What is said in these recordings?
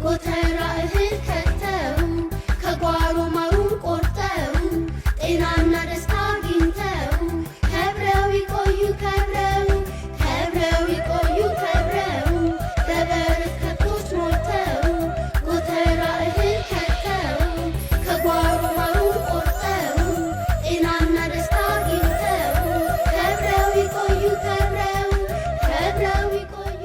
ጎተራ እህል ከተው ከጓሮ ማሩን ቆርጠው ጤናና ደስታ አግኝተው ከብረው ይቆዩ ከብረው ይቆዩ ከብረው በበረከቶች ሞልተው ጎተራ እህል ከተው ከጓሮ ማሩን ቆርጠው ጤናና ደስታ አግኝተው ከብረው ይቆዩ ከብረው ይቆዩ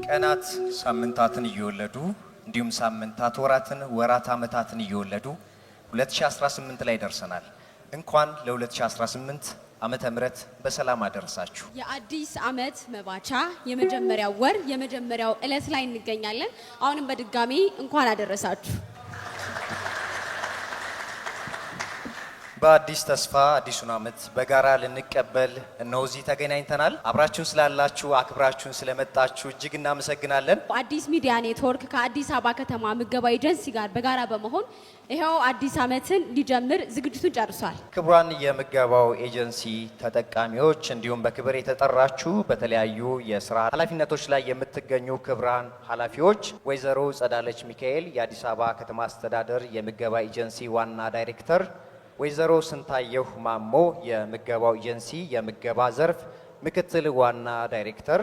ቀናት ሳምንታትን እየወለዱ እንዲሁም ሳምንታት ወራትን ወራት ዓመታትን እየወለዱ 2018 ላይ ደርሰናል። እንኳን ለ2018 ዓመተ ምህረት በሰላም አደረሳችሁ። የአዲስ ዓመት መባቻ የመጀመሪያው ወር የመጀመሪያው ዕለት ላይ እንገኛለን። አሁንም በድጋሚ እንኳን አደረሳችሁ። በአዲስ ተስፋ አዲሱን ዓመት በጋራ ልንቀበል እነሆ እዚህ ተገናኝተናል። አብራችሁን ስላላችሁ አክብራችሁን ስለመጣችሁ እጅግ እናመሰግናለን። አዲስ ሚዲያ ኔትወርክ ከአዲስ አበባ ከተማ ምገባ ኤጀንሲ ጋር በጋራ በመሆን ይሄው አዲስ ዓመትን ሊጀምር ዝግጅቱን ጨርሷል። ክቡራን የምገባው ኤጀንሲ ተጠቃሚዎች እንዲሁም በክብር የተጠራችሁ በተለያዩ የስራ ኃላፊነቶች ላይ የምትገኙ ክቡራን ኃላፊዎች፣ ወይዘሮ ጸዳለች ሚካኤል የአዲስ አበባ ከተማ አስተዳደር የምገባ ኤጀንሲ ዋና ዳይሬክተር፣ ወይዘሮ ስንታየሁ ማሞ የምገባው ኤጀንሲ የምገባ ዘርፍ ምክትል ዋና ዳይሬክተር፣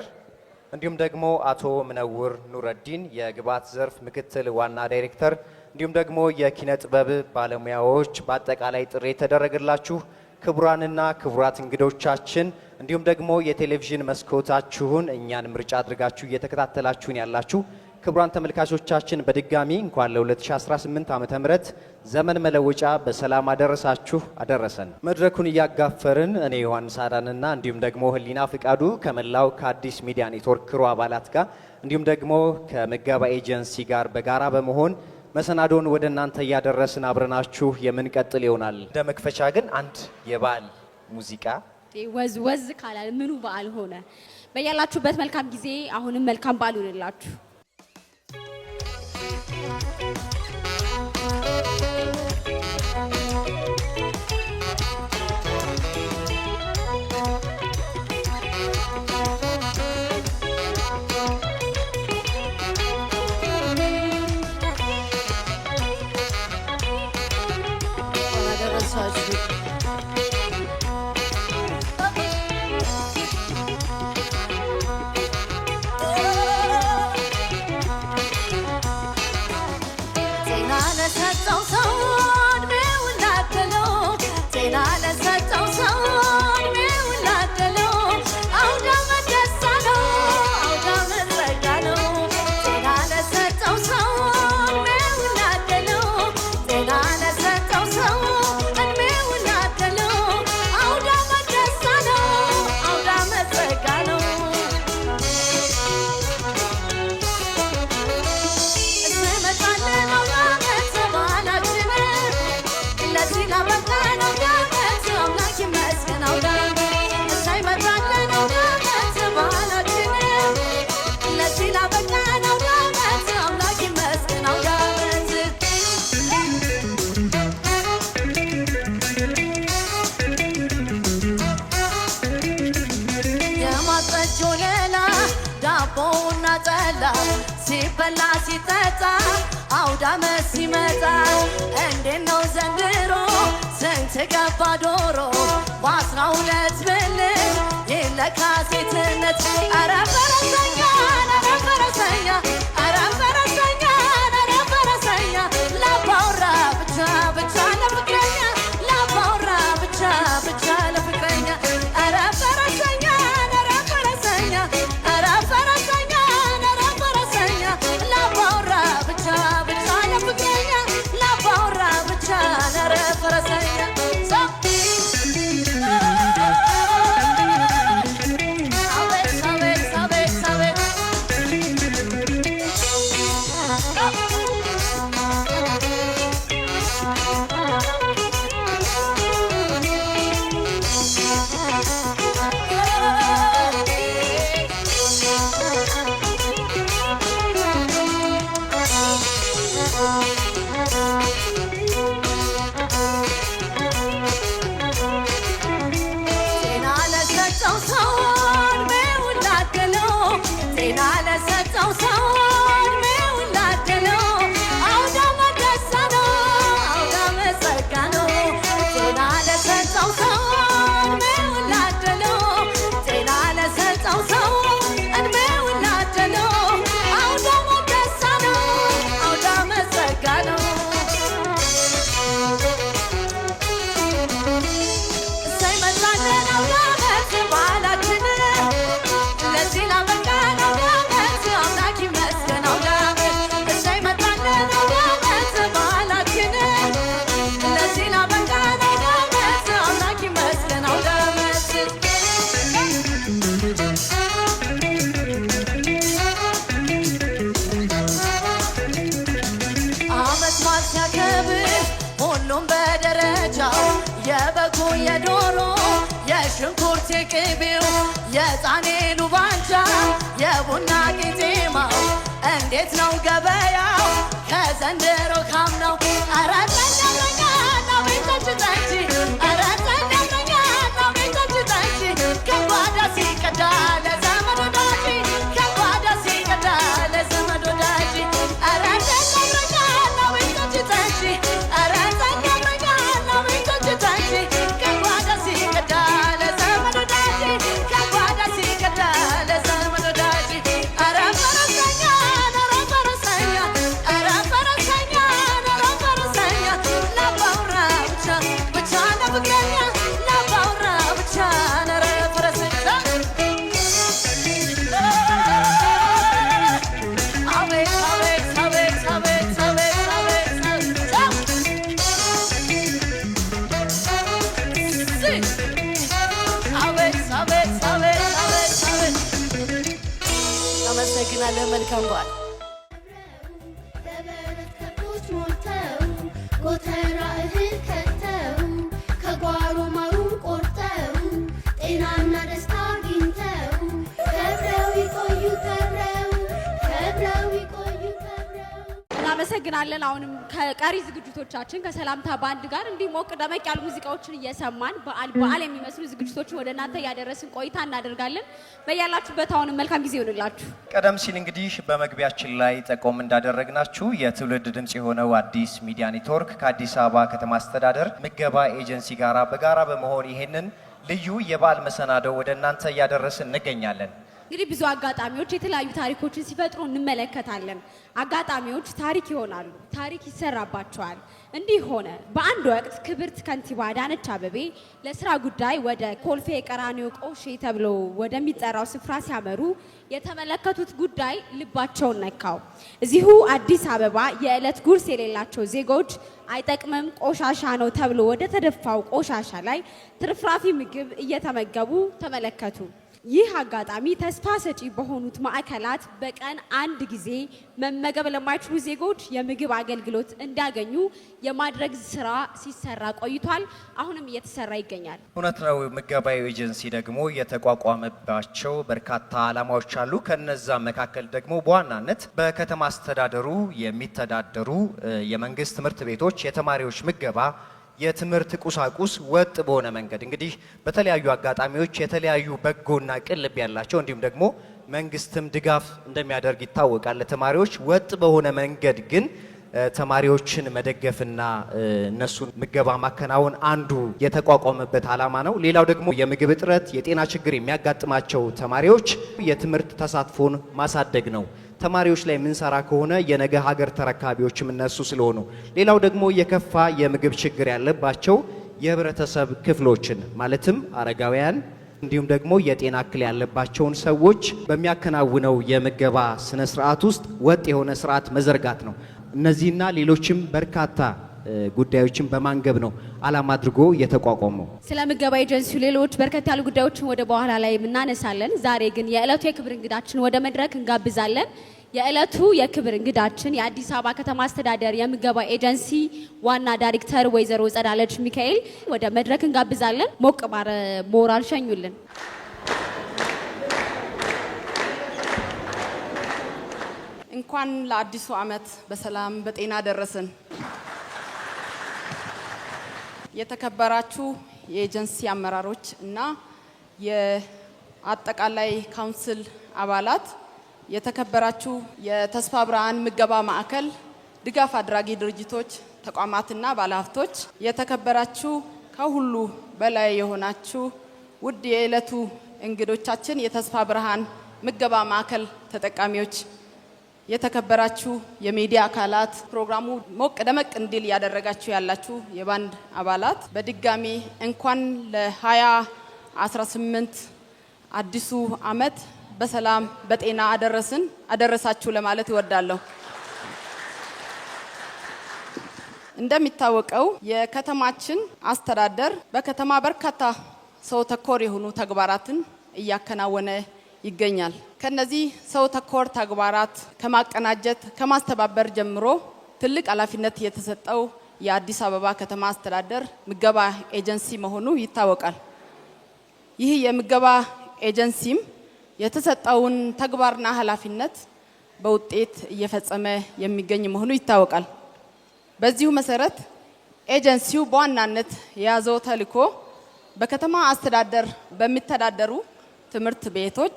እንዲሁም ደግሞ አቶ ምነውር ኑረዲን የግብዓት ዘርፍ ምክትል ዋና ዳይሬክተር፣ እንዲሁም ደግሞ የኪነ ጥበብ ባለሙያዎች፣ በአጠቃላይ ጥሪ የተደረገላችሁ ክቡራንና ክቡራት እንግዶቻችን፣ እንዲሁም ደግሞ የቴሌቪዥን መስኮታችሁን እኛን ምርጫ አድርጋችሁ እየተከታተላችሁን ያላችሁ ክቡራን ተመልካቾቻችን በድጋሚ እንኳን ለ2018 ዓመተ ምህረት ዘመን መለወጫ በሰላም አደረሳችሁ አደረሰን። መድረኩን እያጋፈርን እኔ ዮሐንስ አዳንና እንዲሁም ደግሞ ህሊና ፍቃዱ ከመላው ከአዲስ ሚዲያ ኔትወርክ ክሩ አባላት ጋር እንዲሁም ደግሞ ከምገባ ኤጀንሲ ጋር በጋራ በመሆን መሰናዶን ወደ እናንተ እያደረስን አብረናችሁ የምንቀጥል ይሆናል። እንደ መክፈቻ ግን አንድ የበዓል ሙዚቃ ወዝ ካላል ምኑ በዓል ሆነ። በያላችሁበት መልካም ጊዜ፣ አሁንም መልካም በዓል ይሁንላችሁ። ሲበላ ሲጠጣ አውደ ዓመት ሲመጣ እንዴት ነው ዘንድሮ ስንት ገባ ዶሮ በ12 ብልት ይለካ ሴትነት። ኧረ ፈረሰኛ ኧረ ፈረሰኛ ኧረ ፈረሰኛ ኧረ ፈረሰኛ ላባወራ ብቻ ብቻ ለፍቅረኛ ላባወራ ብቻ ብቻ ለፍቅረኛ። ኧረ ፈረሰኛ ኧረ ፈረሰኛ ኧረ ፈረሰኛ ኧረ ፈረሰኛ ላባወራ ብቻ ብቻ ለፍቅረኛ ላባወራ ብቻ ኧረ ፈረሰኛ። ለሰጠው ሰው ዕድሜውን ላደለው ጤና ለሰጠው ሰው ዕድሜውን ላደለው አውደ ዓመት ደስታ ነው አውደ ዓመት ጸጋ ነው ጤና ለሰጠው ሰው ዕድሜውን ላደለው ጤና ለሰጠው ሰው ዕድሜውን ላደለው አውደ ዓመት ደስታ ነው አውደ ዓመት ጸጋ ነው እሰይ መጣልን አውደ ዓመት በዓላችን ለዚህ ላበቃን አውደ ዓመት አምላክ ይመስገን አውደ ዓመት እሰይ መጣልን አውደ ዓመት በዓላችን ለዚህ ላበቃን አውደ ዓመት አምላክ ይመስገን አውደ ዓመት ዓመት በዓል ሲያከብር ሁሉም በደረጃው የበጉ የዶሮ የሽንኩርት የቅቤው የጣኔሉ ባንቻ የቡና ቄጤማው እንዴት ነው ገበያው ከዘንድሮ ካምናው ኧረ ጠንደኛ ነው ቤቶች ጠንጂ ኧረ ጠንደኛ ነው ቤቶች ጠንጂ ከጓዳ ሲቀዳ ለዘመድ ወዳጅ ከጓዳ ሲቀዳ ለዘመድ ወዳጅ ኧረ ጠንደኛ ነው ቤቶች ጠንጂ ኧረ ጠንደኛ ነው ቤቶች ጠንጂ ከጓዳ ሲቀዳ ለዘመድ ወዳጅ ከጓዳ ሲቀዳ ለዘመድ ወዳጅ ኧረ ፈረሰኛ ኧረ ፈረሰኛ ኧረ ፈረሰኛ ኧረ ፈረሰኛ ናባውራ ብቻ ብቻ ነፍቅረኛ ናባውራ ብቻ ኧረ ፈረሰኛ አቤት አቤት አቤት አቤት አቤት አቤት አቤት አቤት አቤት አቤት አቤት አመሰግናለሁ። መልካም በዓል። በበረት ከብቶች ሞልተው ጎተራ እህል ከተው ከጓሮ ማሩን ቆርጠው ጤናና ደስታ አግኝተው ከብረው ይቆዩ ከብረው ከብረው ይቆዩ ከብረው እናመሰግናለን። አሁንም ከቀሪ ዝግጅቶቻችን ከሰላምታ ባንድ ጋር እንዲህ ሞቅ ደመቅ ያሉ ሙዚቃዎችን እየሰማን በዓል የሚመስሉ ዝግጅቶችን ወደ እናንተ እያደረስን ቆይታ እናደርጋለን። በያላችሁበት አሁንም መልካም ጊዜ ይሁንላችሁ። ቀደም ሲል እንግዲህ በመግቢያችን ላይ ጠቆም እንዳደረግናችሁ የትውልድ ድምጽ የሆነው አዲስ ሚዲያ ኔትወርክ ከአዲስ አበባ ከተማ አስተዳደር ምገባ ኤጀንሲ ጋራ በጋራ በመሆን ይሄንን ልዩ የበዓል መሰናዶ ወደ እናንተ እያደረስን እንገኛለን። እንግዲህ ብዙ አጋጣሚዎች የተለያዩ ታሪኮችን ሲፈጥሩ እንመለከታለን። አጋጣሚዎች ታሪክ ይሆናሉ፣ ታሪክ ይሰራባቸዋል። እንዲህ ሆነ። በአንድ ወቅት ክብርት ከንቲባ አዳነች አቤቤ ለስራ ጉዳይ ወደ ኮልፌ ቀራኒዮ ቆሼ ተብሎ ወደሚጠራው ስፍራ ሲያመሩ የተመለከቱት ጉዳይ ልባቸውን ነካው። እዚሁ አዲስ አበባ የዕለት ጉርስ የሌላቸው ዜጎች አይጠቅምም ቆሻሻ ነው ተብሎ ወደ ተደፋው ቆሻሻ ላይ ትርፍራፊ ምግብ እየተመገቡ ተመለከቱ። ይህ አጋጣሚ ተስፋ ሰጪ በሆኑት ማዕከላት በቀን አንድ ጊዜ መመገብ ለማይችሉ ዜጎች የምግብ አገልግሎት እንዲያገኙ የማድረግ ስራ ሲሰራ ቆይቷል። አሁንም እየተሰራ ይገኛል። እውነት ነው። ምገባ ኤጀንሲ ደግሞ የተቋቋመባቸው በርካታ ዓላማዎች አሉ። ከነዛ መካከል ደግሞ በዋናነት በከተማ አስተዳደሩ የሚተዳደሩ የመንግስት ትምህርት ቤቶች የተማሪዎች ምገባ የትምህርት ቁሳቁስ ወጥ በሆነ መንገድ እንግዲህ በተለያዩ አጋጣሚዎች የተለያዩ በጎና ቅን ልብ ያላቸው እንዲሁም ደግሞ መንግስትም ድጋፍ እንደሚያደርግ ይታወቃል። ለተማሪዎች ወጥ በሆነ መንገድ ግን ተማሪዎችን መደገፍና እነሱን ምገባ ማከናወን አንዱ የተቋቋመበት ዓላማ ነው። ሌላው ደግሞ የምግብ እጥረት፣ የጤና ችግር የሚያጋጥማቸው ተማሪዎች የትምህርት ተሳትፎን ማሳደግ ነው። ተማሪዎች ላይ የምንሰራ ከሆነ የነገ ሀገር ተረካቢዎችም እነሱ ስለሆኑ፣ ሌላው ደግሞ የከፋ የምግብ ችግር ያለባቸው የህብረተሰብ ክፍሎችን ማለትም አረጋውያን እንዲሁም ደግሞ የጤና እክል ያለባቸውን ሰዎች በሚያከናውነው የምገባ ስነ ስርዓት ውስጥ ወጥ የሆነ ስርዓት መዘርጋት ነው። እነዚህና ሌሎችም በርካታ ጉዳዮችን በማንገብ ነው ዓላማ አድርጎ የተቋቋመው። ስለ ምገባ ኤጀንሲው ሌሎች በርከት ያሉ ጉዳዮችን ወደ በኋላ ላይ እናነሳለን። ዛሬ ግን የዕለቱ የክብር እንግዳችን ወደ መድረክ እንጋብዛለን። የዕለቱ የክብር እንግዳችን የአዲስ አበባ ከተማ አስተዳደር የምገባ ኤጀንሲ ዋና ዳይሬክተር ወይዘሮ ጸዳለች ሚካኤል ወደ መድረክ እንጋብዛለን። ሞቅ ባለ ሞራል ሸኙልን። እንኳን ለአዲሱ ዓመት በሰላም በጤና ደረሰን። የተከበራችሁ የኤጀንሲ አመራሮች እና የአጠቃላይ ካውንስል አባላት፣ የተከበራችሁ የተስፋ ብርሃን ምገባ ማዕከል ድጋፍ አድራጊ ድርጅቶች፣ ተቋማትና ባለሀብቶች፣ የተከበራችሁ ከሁሉ በላይ የሆናችሁ ውድ የዕለቱ እንግዶቻችን፣ የተስፋ ብርሃን ምገባ ማዕከል ተጠቃሚዎች፣ የተከበራችሁ የሚዲያ አካላት፣ ፕሮግራሙ ሞቅ ደመቅ እንዲል ያደረጋችሁ ያላችሁ የባንድ አባላት በድጋሚ እንኳን ለ2018 አዲሱ ዓመት በሰላም በጤና አደረሳችሁ ለማለት እወዳለሁ። እንደሚታወቀው የከተማችን አስተዳደር በከተማ በርካታ ሰው ተኮር የሆኑ ተግባራትን እያከናወነ ይገኛል። ከነዚህ ሰው ተኮር ተግባራት ከማቀናጀት ከማስተባበር ጀምሮ ትልቅ ኃላፊነት የተሰጠው የአዲስ አበባ ከተማ አስተዳደር ምገባ ኤጀንሲ መሆኑ ይታወቃል። ይህ የምገባ ኤጀንሲም የተሰጠውን ተግባርና ኃላፊነት በውጤት እየፈጸመ የሚገኝ መሆኑ ይታወቃል። በዚሁ መሰረት ኤጀንሲው በዋናነት የያዘው ተልዕኮ በከተማ አስተዳደር በሚተዳደሩ ትምህርት ቤቶች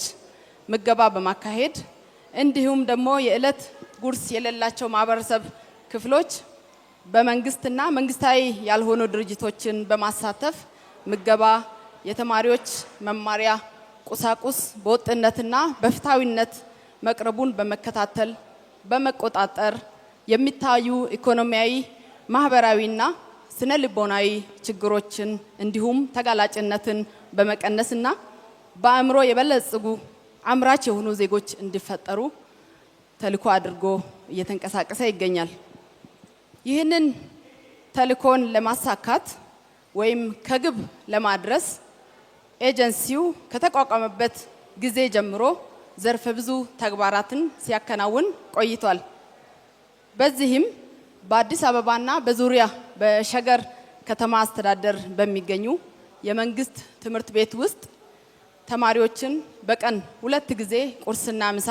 ምገባ በማካሄድ እንዲሁም ደግሞ የዕለት ጉርስ የሌላቸው ማህበረሰብ ክፍሎች በመንግስትና መንግስታዊ ያልሆኑ ድርጅቶችን በማሳተፍ ምገባ፣ የተማሪዎች መማሪያ ቁሳቁስ በወጥነትና በፍትሃዊነት መቅረቡን በመከታተል በመቆጣጠር የሚታዩ ኢኮኖሚያዊ፣ ማህበራዊና ስነ ልቦናዊ ችግሮችን እንዲሁም ተጋላጭነትን በመቀነስና በአእምሮ የበለጸጉ አምራች የሆኑ ዜጎች እንዲፈጠሩ ተልዕኮ አድርጎ እየተንቀሳቀሰ ይገኛል። ይህንን ተልዕኮን ለማሳካት ወይም ከግብ ለማድረስ ኤጀንሲው ከተቋቋመበት ጊዜ ጀምሮ ዘርፈ ብዙ ተግባራትን ሲያከናውን ቆይቷል። በዚህም በአዲስ አበባና በዙሪያ በሸገር ከተማ አስተዳደር በሚገኙ የመንግስት ትምህርት ቤት ውስጥ ተማሪዎችን በቀን 2 ጊዜ ቁርስና ምሳ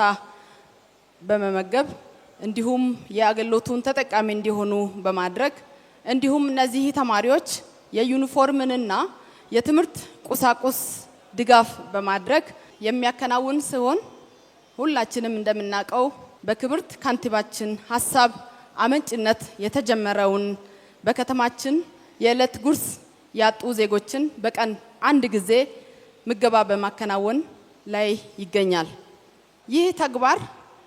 በመመገብ እንዲሁም የአገልግሎቱን ተጠቃሚ እንዲሆኑ በማድረግ እንዲሁም እነዚህ ተማሪዎች የዩኒፎርምንና የትምህርት ቁሳቁስ ድጋፍ በማድረግ የሚያከናውን ሲሆን ሁላችንም እንደምናውቀው በክብርት ካንቲባችን ሀሳብ አመንጭነት የተጀመረውን በከተማችን የዕለት ጉርስ ያጡ ዜጎችን በቀን 1 ጊዜ ምገባ በማከናወን ላይ ይገኛል። ይህ ተግባር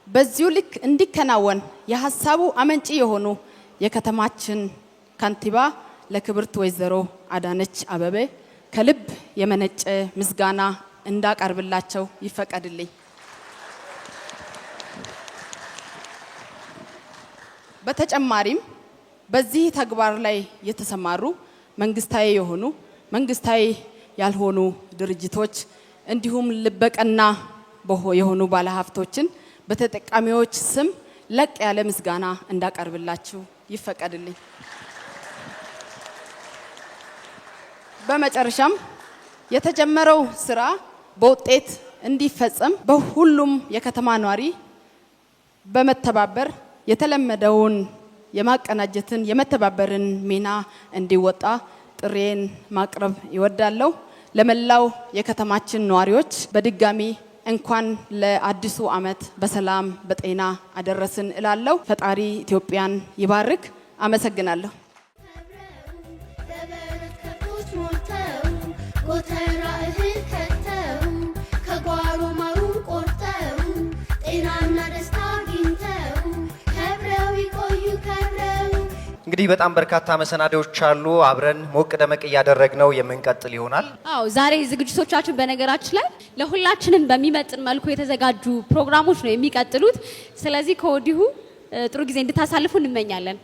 በዚሁ ልክ እንዲከናወን የሀሳቡ አመንጭ የሆኑ የከተማችን ካንቲባ ለክብርት ወይዘሮ አዳነች አበቤ ከልብ የመነጨ ምስጋና እንዳቀርብላቸው ይፈቀድልኝ። በተጨማሪም በዚህ ተግባር ላይ የተሰማሩ መንግስታዊ የሆኑ መንግስታዊ ያልሆኑ ድርጅቶች እንዲሁም ልበቀና የሆኑ ባለሀብቶችን በተጠቃሚዎች ስም ለቅ ያለ ምስጋና እንዳቀርብላችሁ ይፈቀድልኝ። በመጨረሻም የተጀመረው ስራ በውጤት እንዲፈጸም በሁሉም የከተማ ነዋሪ በመተባበር የተለመደውን የማቀናጀትን የመተባበርን ሚና እንዲወጣ ጥሬን ማቅረብ ይወዳለሁ። ለመላው የከተማችን ነዋሪዎች በድጋሚ እንኳን ለአዲሱ ዓመት በሰላም በጤና አደረስን እላለሁ። ፈጣሪ ኢትዮጵያን ይባርክ። አመሰግናለሁ። ጎተራ እህል ከተው ከጓሮ ማሩን ቆርጠው ጤናና ደስታ አግኝተው ከብረው ይቆዩ ከብረው። እንግዲህ በጣም በርካታ መሰናዶዎች አሉ። አብረን ሞቅ ደመቅ እያደረግነው የምንቀጥል ይሆናል። አዎ ዛሬ ዝግጅቶቻችን በነገራችን ላይ ለሁላችንም በሚመጥን መልኩ የተዘጋጁ ፕሮግራሞች ነው የሚቀጥሉት። ስለዚህ ከወዲሁ ጥሩ ጊዜ እንድታሳልፉ እንመኛለን።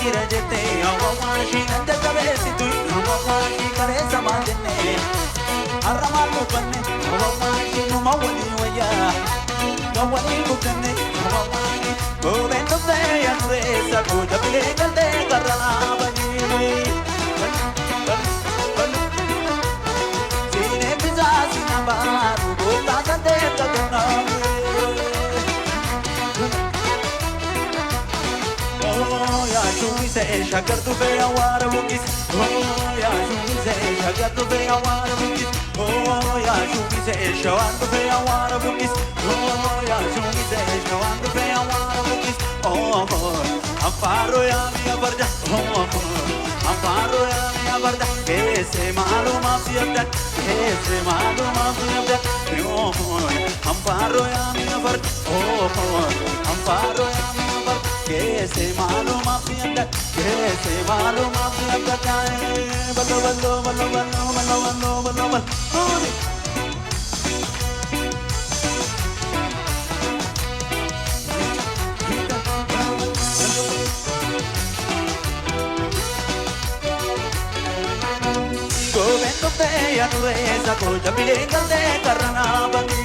Asangira jete awawashi nanda kabesi tu awawashi kare samadne aramalu banne awawashi numawali waya nawali bukane awawashi govendo te yanre sago jabile galte karana bani sine biza sinabaru bota sante kagana ya shumi se shagar tu be awar bugis ya shumi se shagar tu be awar bugis ya shumi se shawan tu be awar bugis ya shumi se shawan tu be awar bugis amparo ya mi abarda amparo ya mi abarda kese malum afiyabda amparo ya mi abarda amparo ya mi abarda kese malum afiyabda ballo ballo ballo ballo ballo ballo ballo govendo te anureza ko jabile galte karana bani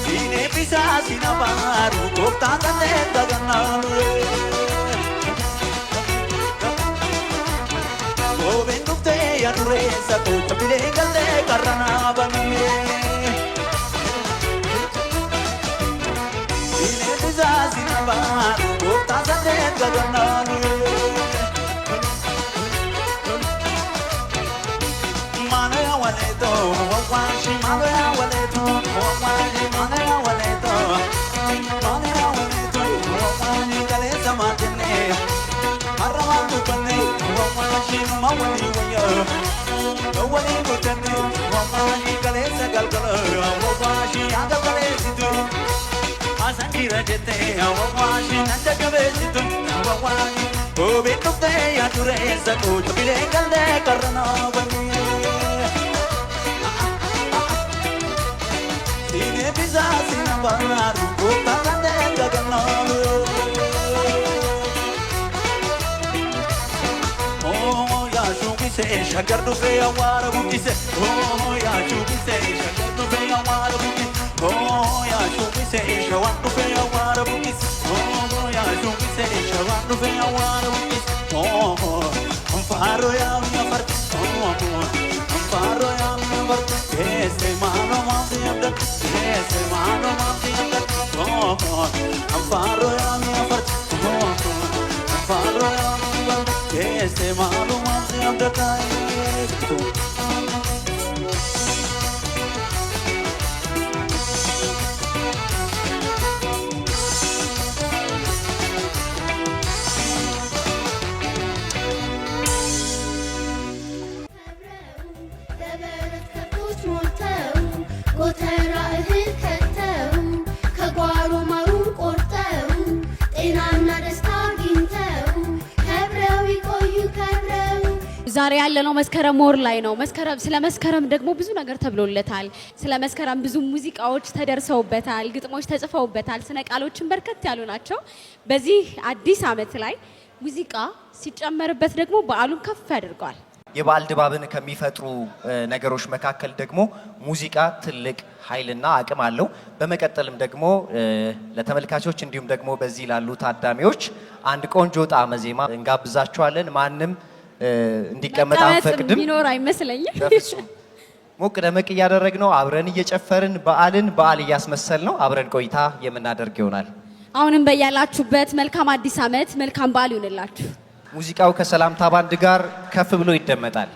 sine pisa sinabaru gopta galte dagana govendo te anureza ko jabile galte karana bani sine pisa sinabaru gopta galte dagana waleto wawashi malaya waleto wawashi malaya waleto wawashi kale samadne aramalu banne wawashi mawali waya wali butane wawashi kale sagal kala wawashi aga kale situ asangira jete wawashi nanda kabe situ wawashi obe tokte ya ture sako chobile kalde karna bani sine biza sinabaru kota kande gagana oh ya shubi se shagar do be awar bukise oh ya shubi se shagar do be awar bukise oh ya shubi se shawan do be awar bukise oh ya shubi se shawan do be awar bukise oh amparo ya mi afar oh amparo ya mi afar kese mano mati amda kese mano mati amda oh amparo ya mi afar oh amparo ya mi afar kese mano mati amda kai ጎተራ እህል ከተው ከጓሮ ማሩን ቆርጠው ጤናና ደስታ አግኝተው ከብረው ይቆዩ ከብረው። ዛሬ ያለነው መስከረም ወር ላይ ነው። ስለ መስከረም ደግሞ ብዙ ነገር ተብሎለታል። ስለ መስከረም ብዙ ሙዚቃዎች ተደርሰውበታል፣ ግጥሞች ተጽፈውበታል፣ ስነ ቃሎችን በርከት ያሉ ናቸው። በዚህ አዲስ ዓመት ላይ ሙዚቃ ሲጨመርበት ደግሞ በዓሉን ከፍ ያደርገዋል። የበዓል ድባብን ከሚፈጥሩ ነገሮች መካከል ደግሞ ሙዚቃ ትልቅ ኃይልና አቅም አለው። በመቀጠልም ደግሞ ለተመልካቾች እንዲሁም ደግሞ በዚህ ላሉ ታዳሚዎች አንድ ቆንጆ ጣዕመ ዜማ እንጋብዛቸዋለን። ማንም እንዲቀመጥ አንፈቅድም። ቢኖር አይመስለኝም። በፍጹም ሞቅ ደመቅ እያደረግነው አብረን እየጨፈርን በዓል እያስመሰል ነው አብረን ቆይታ የምናደርግ ይሆናል። አሁንም በያላችሁበት መልካም አዲስ ዓመት፣ መልካም በዓል ይሁንላችሁ። ሙዚቃው ከሰላምታ ባንድ ጋር ከፍ ብሎ ይደመጣል።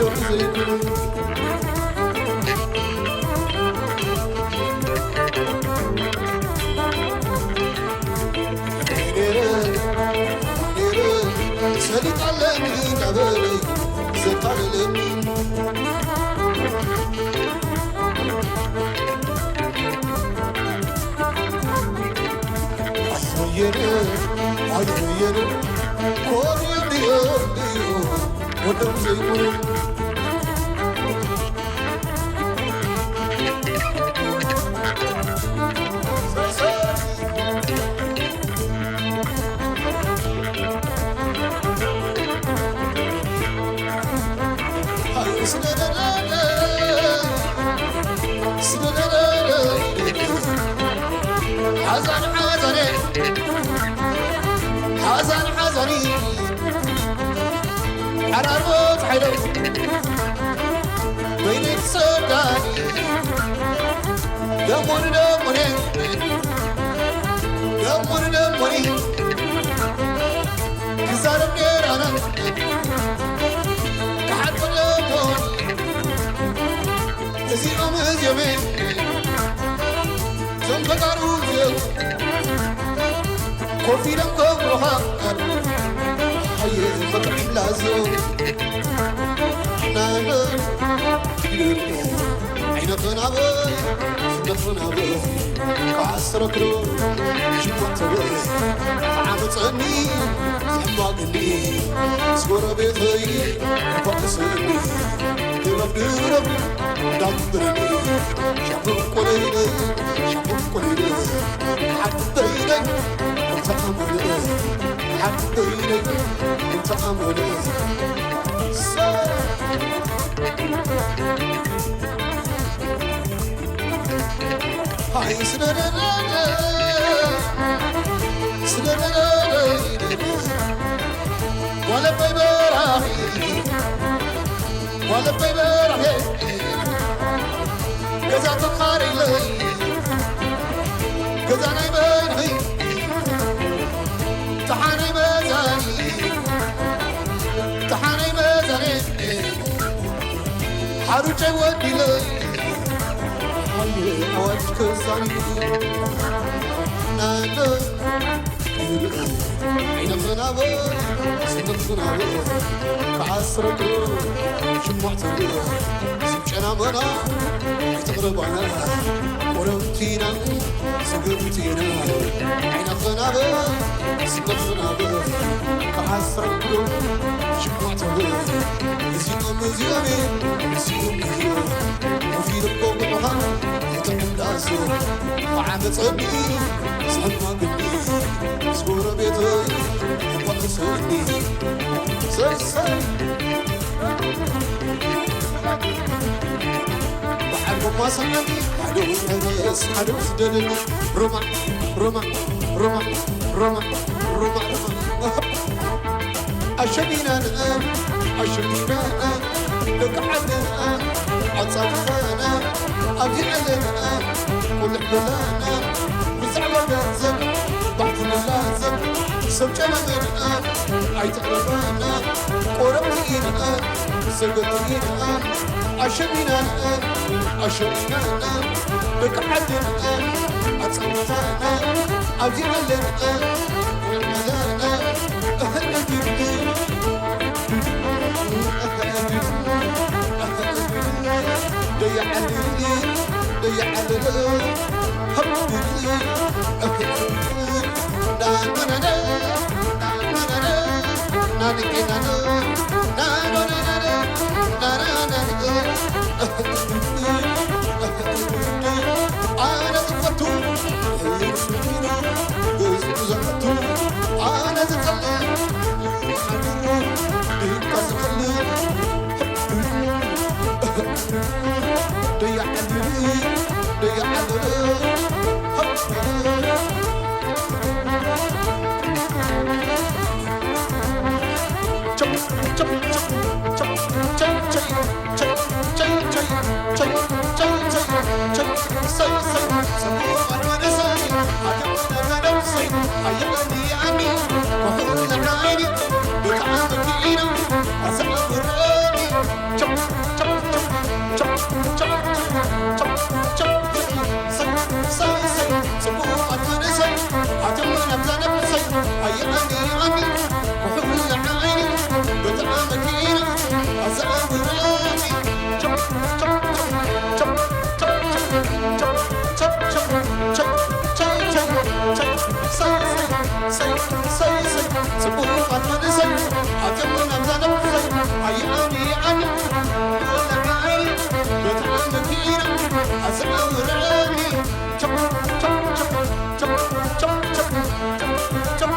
قدر زيكم سليت علمي قبلي زدت علمي عيري كوري ديو ودم زيكم حزني حرارات حلو بينك صداني دموني كسارم نيرانا كحد قلبوني تزيقهم هزيمين زنبقارو زيو كوفي لم كوروها حي فتح لازم نانا عينك نابي صدق نابي كعسر كرو شبوت تبي عمتني زحماقني سكورة بيتي فاقسني درب دبرني شبوك قليلي حديني انت امري حديني انت امري هاي سنانا ولا بيبرامي كذا تقاري لي كذا نايمني تحاني مزاني حروجي ودي لي هاي أوجه كزاني نانا عينك غنابي سنك غنابي كعسرك شمعتك سبشنا منا يتغربنا ورمتينا سقمتينا عينك غنابي سنك غنابي كعسرك شمعتك يزيقم وفي دقوق الرهان يتعنداسو وعامتصني سحما قلبي سكورة بيتي وقصني سلسل بحب ما سلمي حدو سدلني رمع أشبينا لك حدنا عطفنا أبي علمنا كل حبلانا مسعوة لازم بعضنا لازم سبجنا مننا عيتعرفنا قربينا سقطينا أشبينا لك حدنا عطفنا أبي علمنا كل حبلانا أهل الدين ضيع علي حبيبي أنا زفتو أنا زفتو ضيع علي Jump أتمنى أتمنى أمزاد بسي أيامي أنا ولا عيني بتعمل كيرا أسمع ورامي شب شب شب شب شب شب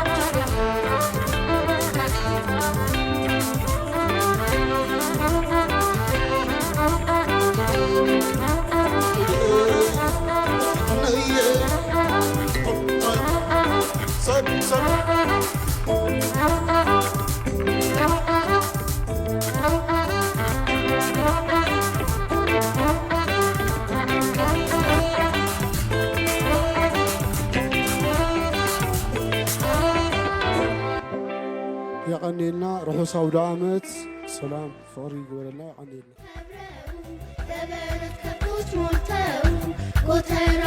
يغنينا روحو سعود عامت سلام فوري يقول لنا يغنينا ከብረው የበረት ከብቶች ሞልተው ጎተራ